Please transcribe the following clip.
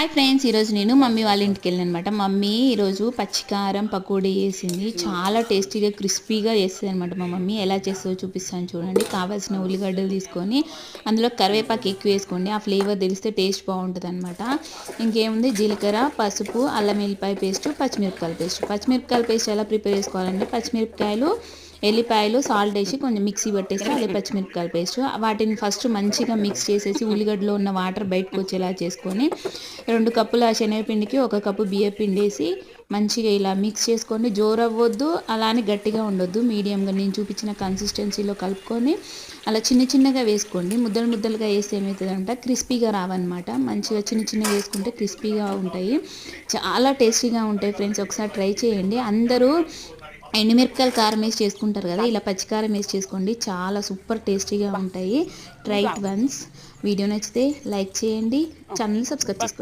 Hi friends, ఈరోజు నేను mummy వాళ్ళ ఇంటికి వెళ్ళాను అనమాట. మమ్మీ ఈరోజు పచ్చికారం పకోడీ చేసింది. చాలా టేస్టీగా క్రిస్పీగా చేస్తుంది అనమాట. మా మమ్మీ ఎలా చేస్తుందో చూపిస్తాను చూడండి. కావాల్సిన ఉల్లిగడ్డలు తీసుకొని అందులో కరివేపాకు ఎక్కువ వేసుకోండి. ఆ ఫ్లేవర్ తెలిస్తే టేస్ట్ బాగుంటుంది అనమాట. ఇంకేముంది, జీలకర్ర, పసుపు, అల్లం వెల్లిపాయ పేస్ట్, పచ్చిమిరపకాయల పేస్ట్. పచ్చిమిరపకాయల పేస్ట్ ఎలా ప్రిపేర్ చేసుకోవాలంటే పచ్చిమిరపకాయలు, ఎల్లిపాయలు, సాల్ట్ వేసి కొంచెం మిక్సీ పట్టేసి అదే పచ్చిమిరపకాయల పేస్ట్. వాటిని ఫస్ట్ మంచిగా మిక్స్ చేసేసి ఉల్లిగడ్డలో ఉన్న వాటర్ బయటకు వచ్చేలా చేసుకొని 2 కప్పుల శనగపిండికి 1 కప్పు బియ్యం పిండి వేసి మంచిగా ఇలా మిక్స్ చేసుకొని, జోరవ్వద్దు అలానే గట్టిగా ఉండొద్దు, మీడియంగా నేను చూపించిన కన్సిస్టెన్సీలో కలుపుకొని అలా చిన్న చిన్నగా వేసుకోండి. ముద్దలు ముద్దలుగా వేస్తే ఏమవుతుందంటే క్రిస్పీగా రావన్నమాట. మంచిగా చిన్న చిన్నగా వేసుకుంటే క్రిస్పీగా ఉంటాయి, చాలా టేస్టీగా ఉంటాయి ఫ్రెండ్స్. ఒకసారి ట్రై చేయండి. అందరూ ఎండుమిరపకాయలు కారం వేసి చేసుకుంటారు కదా, ఇలా పచ్చికారం వేసి చేసుకోండి, చాలా సూపర్ టేస్టీగా ఉంటాయి. Try it once. వీడియో నచ్చితే లైక్ చేయండి, ఛానల్ సబ్స్క్రైబ్ చేసుకోండి.